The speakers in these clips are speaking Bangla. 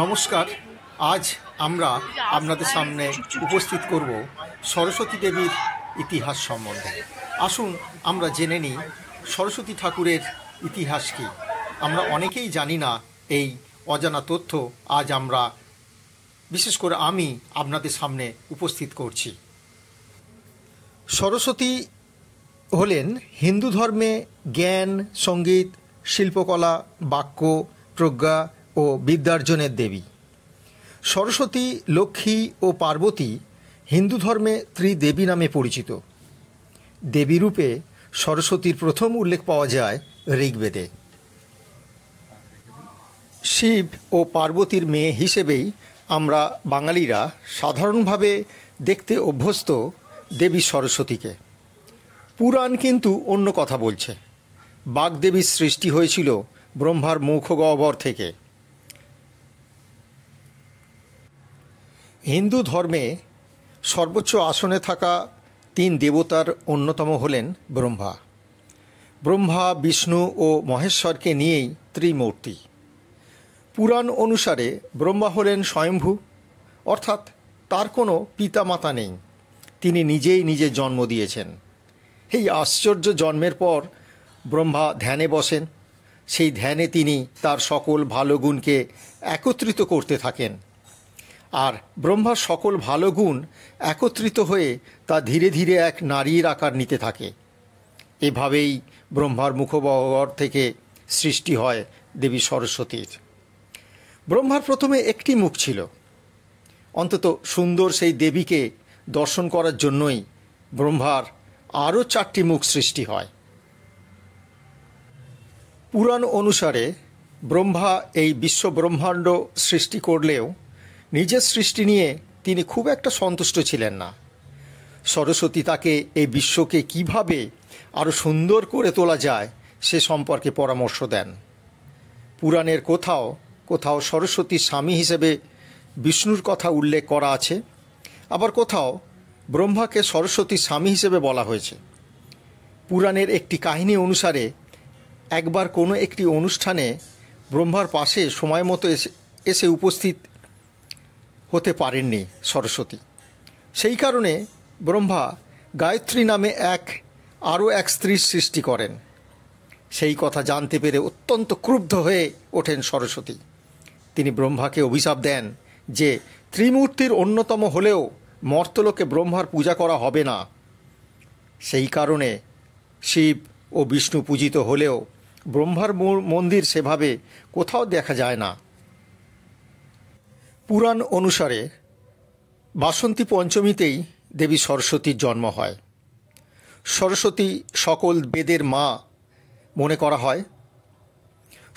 নমস্কার। আজ আমরা আপনাদের সামনে উপস্থিত করব সরস্বতী দেবীর ইতিহাস সম্বন্ধে। আসুন আমরা জেনে নিই সরস্বতী ঠাকুরের ইতিহাস কী। আমরা অনেকেই জানি না এই অজানা তথ্য আজ আমরা, বিশেষ করে আমি, আপনাদের সামনে উপস্থিত করছি। সরস্বতী হলেন হিন্দু ধর্মে জ্ঞান, সঙ্গীত, শিল্পকলা, বাক্য, প্রজ্ঞা ও বিদ্যার্জনের দেবী। সরস্বতী, লক্ষ্মী ও পার্বতী হিন্দু ধর্মে ত্রিদেবী নামে পরিচিত। দেবীরূপে সরস্বতীর প্রথম উল্লেখ পাওয়া যায় ঋগ্বেদে। শিব ও পার্বতীর মেয়ে হিসেবেই আমরা বাঙালিরা সাধারণভাবে দেখতে অভ্যস্ত দেবী সরস্বতীকে। পুরাণ কিন্তু অন্য কথা বলছে। বাগদেবীর সৃষ্টি হয়েছিল ব্রহ্মার মুখগহ্বর থেকে। হিন্দু ধর্মে সর্বোচ্চ আসনে থাকা তিন দেবতার অন্যতম হলেন ব্রহ্মা। ব্রহ্মা, বিষ্ণু ও মহেশ্বরকে নিয়েই ত্রিমূর্তি। পুরাণ অনুসারে ব্রহ্মা হলেন স্বয়ম্ভু, অর্থাৎ তার কোনো পিতামাতা নেই, তিনি নিজেই নিজের জন্ম দিয়েছেন। এই আশ্চর্য জন্মের পর ব্রহ্মা ধ্যানে বসেন। সেই ধ্যানে তিনি তার সকল ভালো গুণকে একত্রিত করতে থাকেন, আর ব্রহ্মার সকল ভালো গুণ একত্রিত হয়ে তা ধীরে ধীরে এক নারীর আকার নিতে থাকে। এভাবেই ব্রহ্মার মুখগহ্বর থেকে সৃষ্টি হয় দেবী সরস্বতীর। ব্রহ্মার প্রথমে একটি মুখ ছিল। অন্তত সুন্দর সেই দেবীকে দর্শন করার জন্যই ব্রহ্মার আরও 4টি মুখ সৃষ্টি হয়। পুরাণ অনুসারে ব্রহ্মা এই বিশ্ব ব্রহ্মাণ্ড সৃষ্টি করলেও নিজের সৃষ্টি নিয়ে তিনি খুব একটা সন্তুষ্ট ছিলেন না। সরস্বতী তাকে এই বিশ্বকে কিভাবে আরও সুন্দর করে তোলা যায় সে সম্পর্কে পরামর্শ দেন। পুরাণের কোথাও কোথাও সরস্বতীর স্বামী হিসেবে বিষ্ণুর কথা উল্লেখ করা আছে, আবার কোথাও ব্রহ্মাকে সরস্বতীর স্বামী হিসেবে বলা হয়েছে। পুরাণের একটি কাহিনী অনুসারে একবার কোনো একটি অনুষ্ঠানে ব্রহ্মার পাশে সময় মতো এসে উপস্থিত হতে পারেননি সরস্বতী। সেই কারণে ব্রহ্মা গায়ত্রী নামে আরও এক স্ত্রীর সৃষ্টি করেন। সেই কথা জানতে পেরে অত্যন্ত ক্রুদ্ধ হয়ে ওঠেন সরস্বতী। তিনি ব্রহ্মাকে অভিশাপ দেন যে ত্রিমূর্তির অন্যতম হলেও মর্তলোকে ব্রহ্মার পূজা করা হবে না। সেই কারণে শিব ও বিষ্ণু পূজিত হলেও ব্রহ্মার মন্দির সেভাবে কোথাও দেখা যায় না। পুরাণ অনুসারে বাসন্তী পঞ্চমীতেই দেবী সরস্বতীর জন্ম হয়। সরস্বতী সকল বেদের মা মনে করা হয়।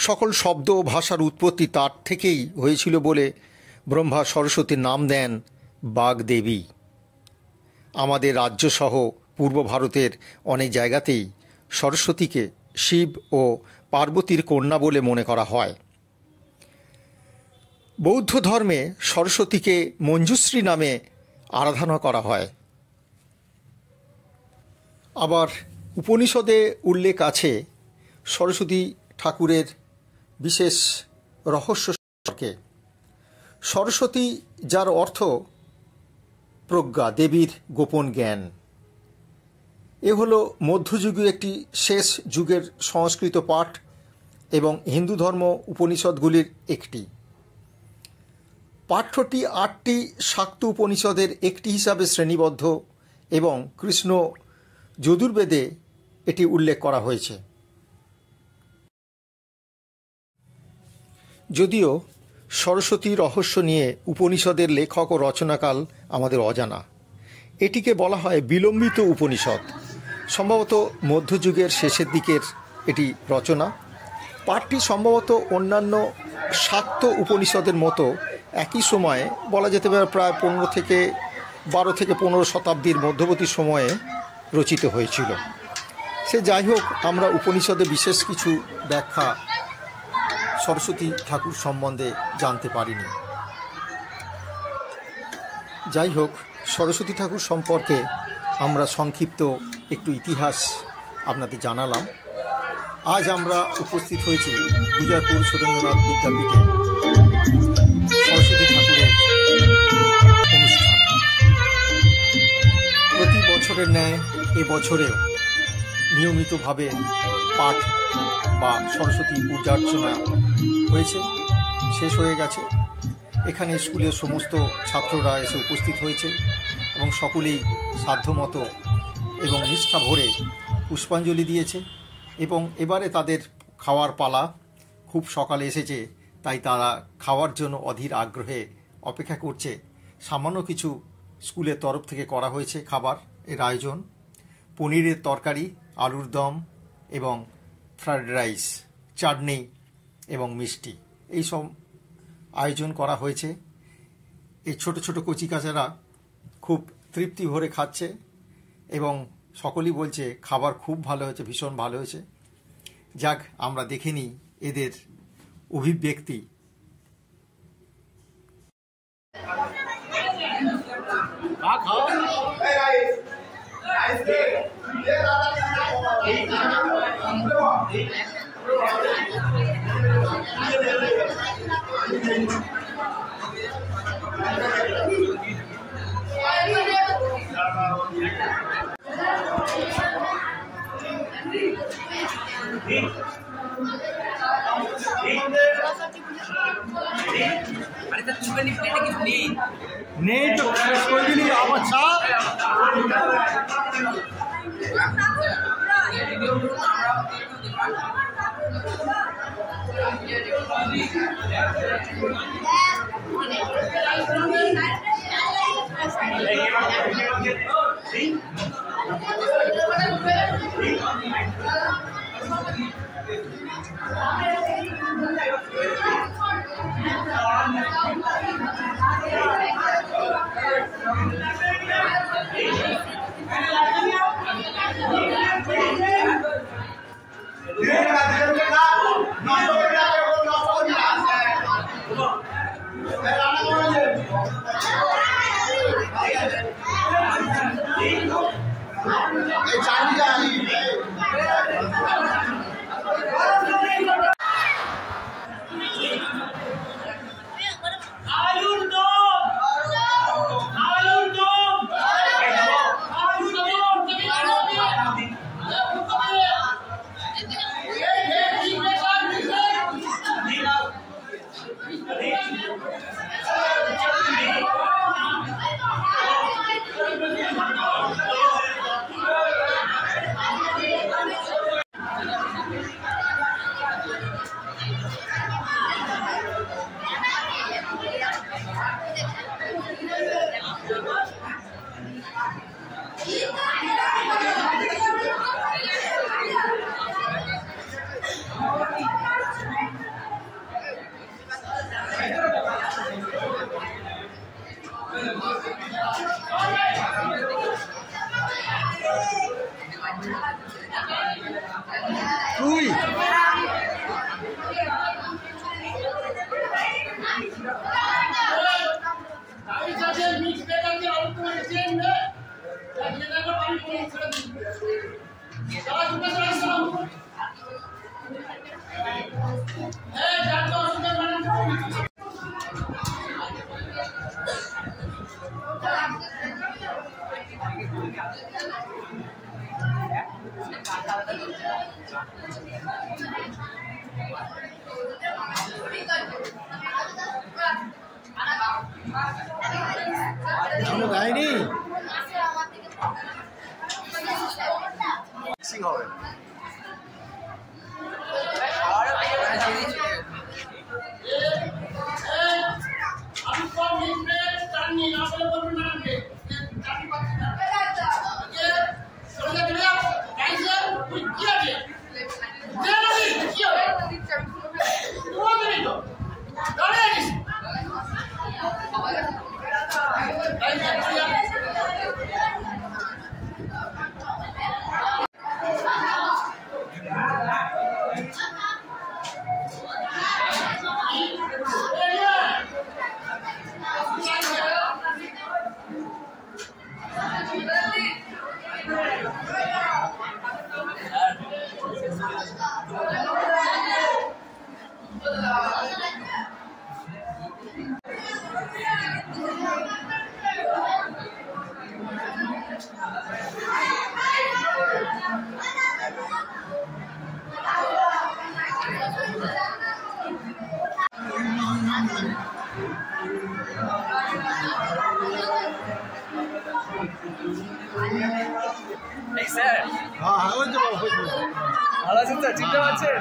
সকল শব্দ ও ভাষার উৎপত্তি তার থেকেই হয়েছিল বলে ব্রহ্মা সরস্বতীর নাম দেন বাগদেবী। আমাদের রাজ্যসহ পূর্ব ভারতের অনেক জায়গাতেই সরস্বতীকে শিব ও পার্বতীর কন্যা বলে মনে করা হয়। বৌদ্ধ ধর্মে সরস্বতীকে মঞ্জুশ্রী নামে আরাধনা করা হয়। আবার উপনিষদে উল্লেখ আছে সরস্বতী ঠাকুরের বিশেষ রহস্য সম্পর্কে। সরস্বতী, যার অর্থ প্রজ্ঞা, দেবীর গোপন জ্ঞান। এ হলো মধ্যযুগীয় একটি শেষ যুগের সংস্কৃত পাঠ এবং হিন্দু ধর্ম উপনিষদগুলির একটি। পাঠ্যটি 8টি শাক্ত উপনিষদের একটি হিসাবে শ্রেণীবদ্ধ এবং কৃষ্ণ যজুর্বেদে এটি উল্লেখ করা হয়েছে। যদিও সরস্বতী রহস্য নিয়ে উপনিষদের লেখক ও রচনাকাল আমাদের অজানা। এটিকে বলা হয় বিলম্বিত উপনিষদ। সম্ভবত মধ্যযুগের শেষের দিকের এটি রচনা। পাঠটি সম্ভবত অন্যান্য শাক্ত উপনিষদের মতো একই সময়ে, বলা যেতে পারে প্রায় 12 থেকে 15 শতাব্দীর মধ্যবর্তী সময়ে রচিত হয়েছিল। সে যাই হোক, আমরা উপনিষদে বিশেষ কিছু ব্যাখ্যা সরস্বতী ঠাকুর সম্বন্ধে জানতে পারিনি। যাই হোক, সরস্বতী ঠাকুর সম্পর্কে আমরা সংক্ষিপ্ত একটু ইতিহাস আপনাদের জানালাম। আজ আমরা উপস্থিত হয়েছি বিজয়পুর সুরেন্দ্রনাথ বিদ্যাপীঠে। বছরের ন্যায় এবছরেও নিয়মিতভাবে পাঠ বা সরস্বতী পূজার্চনা হয়েছে, শেষ হয়ে গেছে। এখানে স্কুলের সমস্ত ছাত্ররা এসে উপস্থিত হয়েছে এবং সকলেই সাধ্যমতো এবং নিষ্ঠা ভরে পুষ্পাঞ্জলি দিয়েছে। এবং এবারে তাদের খাওয়ার পালা, খুব সকালে এসেছে, তাই তারা খাওয়ার জন্য অধীর আগ্রহে অপেক্ষা করছে। সামান্য কিছু স্কুলের তরফ থেকে করা হয়েছে খাবার এর আয়োজন, পনিরের তরকারি, আলুর দম এবং ফ্রাইড রাইস, চাটনি এবং মিষ্টি, এই সব আয়োজন করা হয়েছে। এই ছোট ছোট কচিকাচারা খুব তৃপ্তি ভরে খাচ্ছে এবং সকলেই বলছে খাবার খুব ভালো হয়েছে, ভীষণ ভালো হয়েছে। যাক, আমরা দেখে নিই এদের অভিব্যক্তি। नहीं तो कोई भी नहीं आप अच्छा অবস্থা চিনতে পারছেন?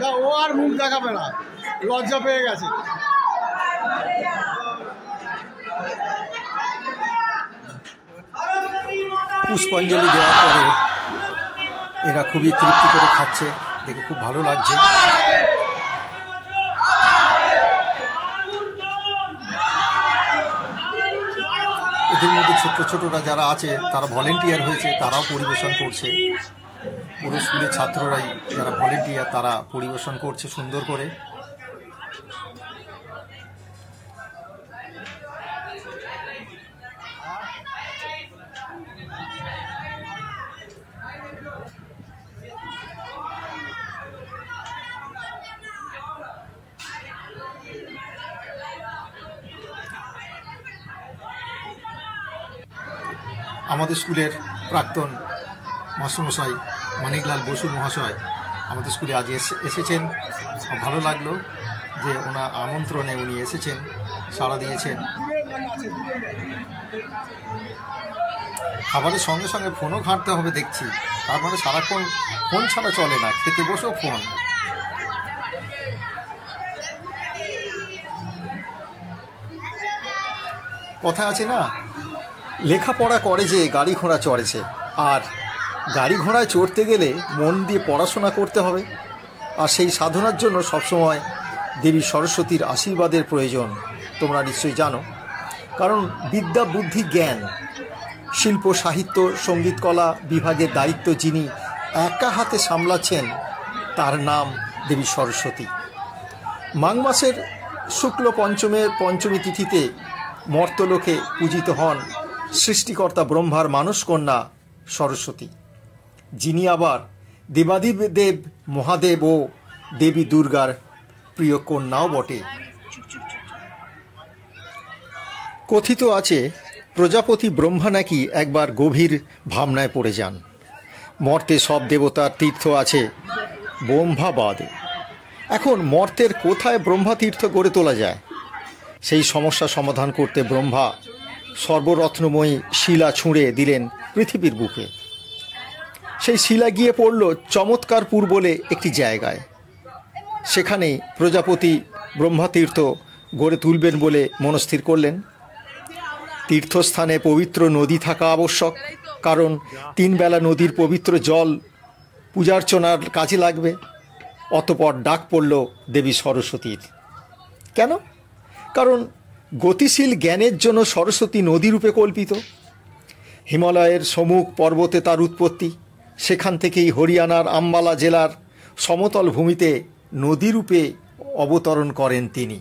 না, ও আর মুখ দেখাবে না, লজ্জা পেয়ে গেছে। পুষ্পাঞ্জলি দেওয়ার পরে এরা খুবই তৃপ্তি করে খাচ্ছে, দেখে খুব ভালো লাগছে। এদের মধ্যে ছোট ছোটরা যারা আছে তারা ভলেন্টিয়ার হয়েছে, তারাও পরিবেশন করছে। পুরো স্কুলের ছাত্ররাই যারা ভলেন্টিয়ার তারা পরিবেশন করছে সুন্দর করে। আমাদের স্কুলের প্রাক্তন মাস্টারমশাই মানিকলাল বসু মহাশয় আমাদের স্কুলে আজ এসেছেন। ভালো লাগলো যে ওনার আমন্ত্রণে উনি এসেছেন, সাড়া দিয়েছেন। খাবারের সঙ্গে সঙ্গে ফোনও ঘাঁটতে হবে দেখছি, তার মানে সারাক্ষণ ফোন ছাড়া চলে না, খেতে বসেও ফোন। কথা আছে না, লেখাপড়া করে যে গাড়ি ঘোড়া চড়েছে, আর গাড়ি ঘোড়ায় চড়তে গেলে মন দিয়ে পড়াশোনা করতে হবে। আর সেই সাধনার জন্য সবসময় দেবী সরস্বতীর আশীর্বাদের প্রয়োজন, তোমরা নিশ্চয়ই জানো। কারণ বিদ্যা বুদ্ধি জ্ঞান শিল্প সাহিত্য সঙ্গীত কলা বিভাগের দায়িত্ব যিনি একা হাতে সামলাচ্ছেন তার নাম দেবী সরস্বতী। মাঘ মাসের শুক্ল পঞ্চমী তিথিতে মর্তলোকে পূজিত হন সৃষ্টিকর্তা ব্রহ্মার মানসকন্যা সরস্বতী, যিনি আবার দেবাদিদেব মহাদেব ও দেবী দুর্গার প্রিয় কন্যাও বটে। কথিত আছে প্রজাপতি ব্রহ্মা নাকি একবার গভীর ভাবনায় পড়ে যান। মর্তে সব দেবতার তীর্থ আছে, ব্রহ্মা বাদে। এখন মর্তের কোথায় ব্রহ্মা তীর্থ গড়ে তোলা যায়? সেই সমস্যা সমাধান করতে ব্রহ্মা সর্বরত্নময়ী শিলা ছুঁড়ে দিলেন পৃথিবীর বুকে। সেই শিলা গিয়ে পড়ল চমৎকারপুর বলে একটি জায়গায়। সেখানে প্রজাপতি ব্রহ্মাতীর্থ গড়ে তুলবেন বলে মনস্থির করলেন। তীর্থস্থানে পবিত্র নদী থাকা আবশ্যক, কারণ 3 বেলা নদীর পবিত্র জল পূজার্চনার কাজে লাগবে। অতপর ডাক পড়ল দেবী সরস্বতীর। কেন? কারণ গতিশীল জ্ঞানের জন্য সরস্বতী নদীরূপে কল্পিত। হিমালয়ের সমুখ পর্বতে তার উৎপত্তি, সেখান থেকেই হরিয়ানার আম্বালা জেলার সমতল ভূমিতে নদীরূপে অবতরণ করেন তিনি।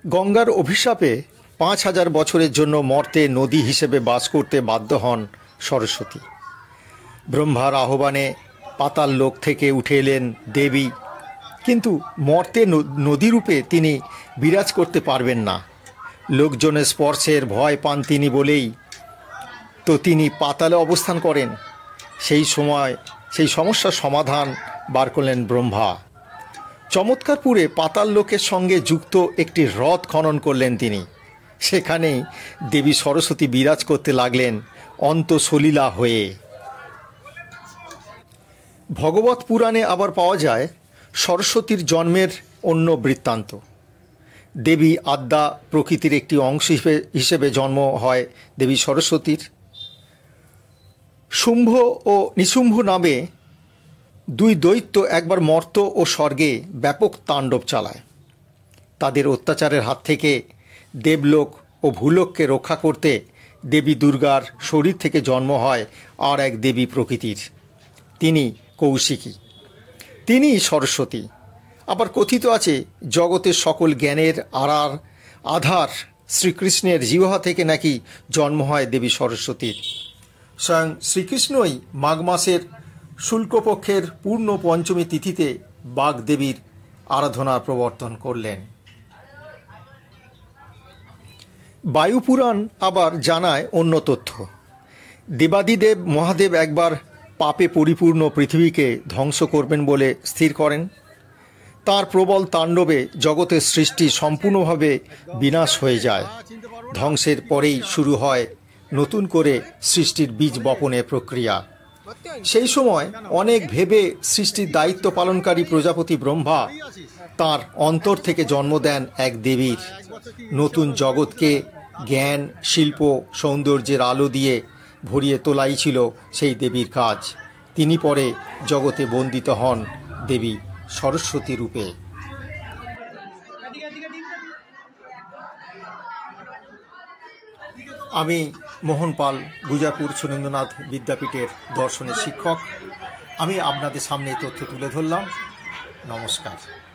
গঙ্গার অভিশাপে 5000 বছরের জন্য মর্তে নদী হিসেবে বাস করতে বাধ্য হন সরস্বতী। ব্রহ্মার আহ্বানে পাতাল লোক থেকে উঠে এলেন দেবী, কিন্তু মর্তে নদীরূপে তিনি বিরাজ করতে পারবেন না। লোকজনের স্পর্শের ভয় পান তিনি বলেই তো তিনি পাতালে অবস্থান করেন। সেই সমস্যার সমাধান বার করলেন ব্রহ্মা। চমৎকারপুরে পাতাল লোকের সঙ্গে যুক্ত একটি হ্রদ খনন করলেন তিনি। সেখানেই দেবী সরস্বতী বিরাজ করতে লাগলেন অন্তঃসলীলা হয়ে। ভগবত পুরাণে আবার পাওয়া যায় সরস্বতীর জন্মের অন্য বৃত্তান্ত। দেবী আদ্যা প্রকৃতির একটি অংশ হিসেবে জন্ম হয় দেবী সরস্বতীর। শুম্ভ ও নিশুম্ভ নামে 2 দৈত্য একবার মর্ত ও স্বর্গে ব্যাপক তাণ্ডব চালায়। তাদের অত্যাচারের হাত থেকে দেবলোক ও ভূলোককে রক্ষা করতে দেবী দুর্গার শরীর থেকে জন্ম হয় আর এক দেবী প্রকৃতির, তিনি কৌশিকী, তিনি সরস্বতী। আবার কথিত আছে জগতের সকল জ্ঞানের আধার শ্রীকৃষ্ণের জিহ্বা থেকে নাকি জন্ম হয় দেবী সরস্বতীর। স্বয়ং শ্রীকৃষ্ণই মাঘ মাসের শুক্লপক্ষের পূর্ণ পঞ্চমী তিথিতে বাগদেবীর আরাধনার প্রবর্তন করলেন। বায়ুপুরাণ আবার জানায় অন্য তথ্য। দেবাদিদেব মহাদেব একবার পাপে পরিপূর্ণ পৃথিবীকে ধ্বংস করবেন বলে স্থির করেন। তার প্রবল তাণ্ডবে জগতের সৃষ্টি সম্পূর্ণভাবে বিনাশ হয়ে যায়। ধ্বংসের পরেই শুরু হয় নতুন করে সৃষ্টির বীজ বপনের প্রক্রিয়া। সেই সময় অনেক ভেবে সৃষ্টির দায়িত্ব পালনকারী প্রজাপতি ব্রহ্মা তার অন্তর থেকে জন্ম দেন এক দেবীর। নতুন জগৎকে জ্ঞান, শিল্প, সৌন্দর্যের আলো দিয়ে ভরিয়ে তোলাই ছিল সেই দেবীর কাজ। তিনি পরে জগতে বন্দিত হন দেবী সরস্বতী রূপে। আমি মোহন পাল, গুজাপুর সুরেন্দ্রনাথ বিদ্যাপীঠের দর্শনের শিক্ষক। আমি আপনাদের সামনে তথ্য তুলে ধরলাম। নমস্কার।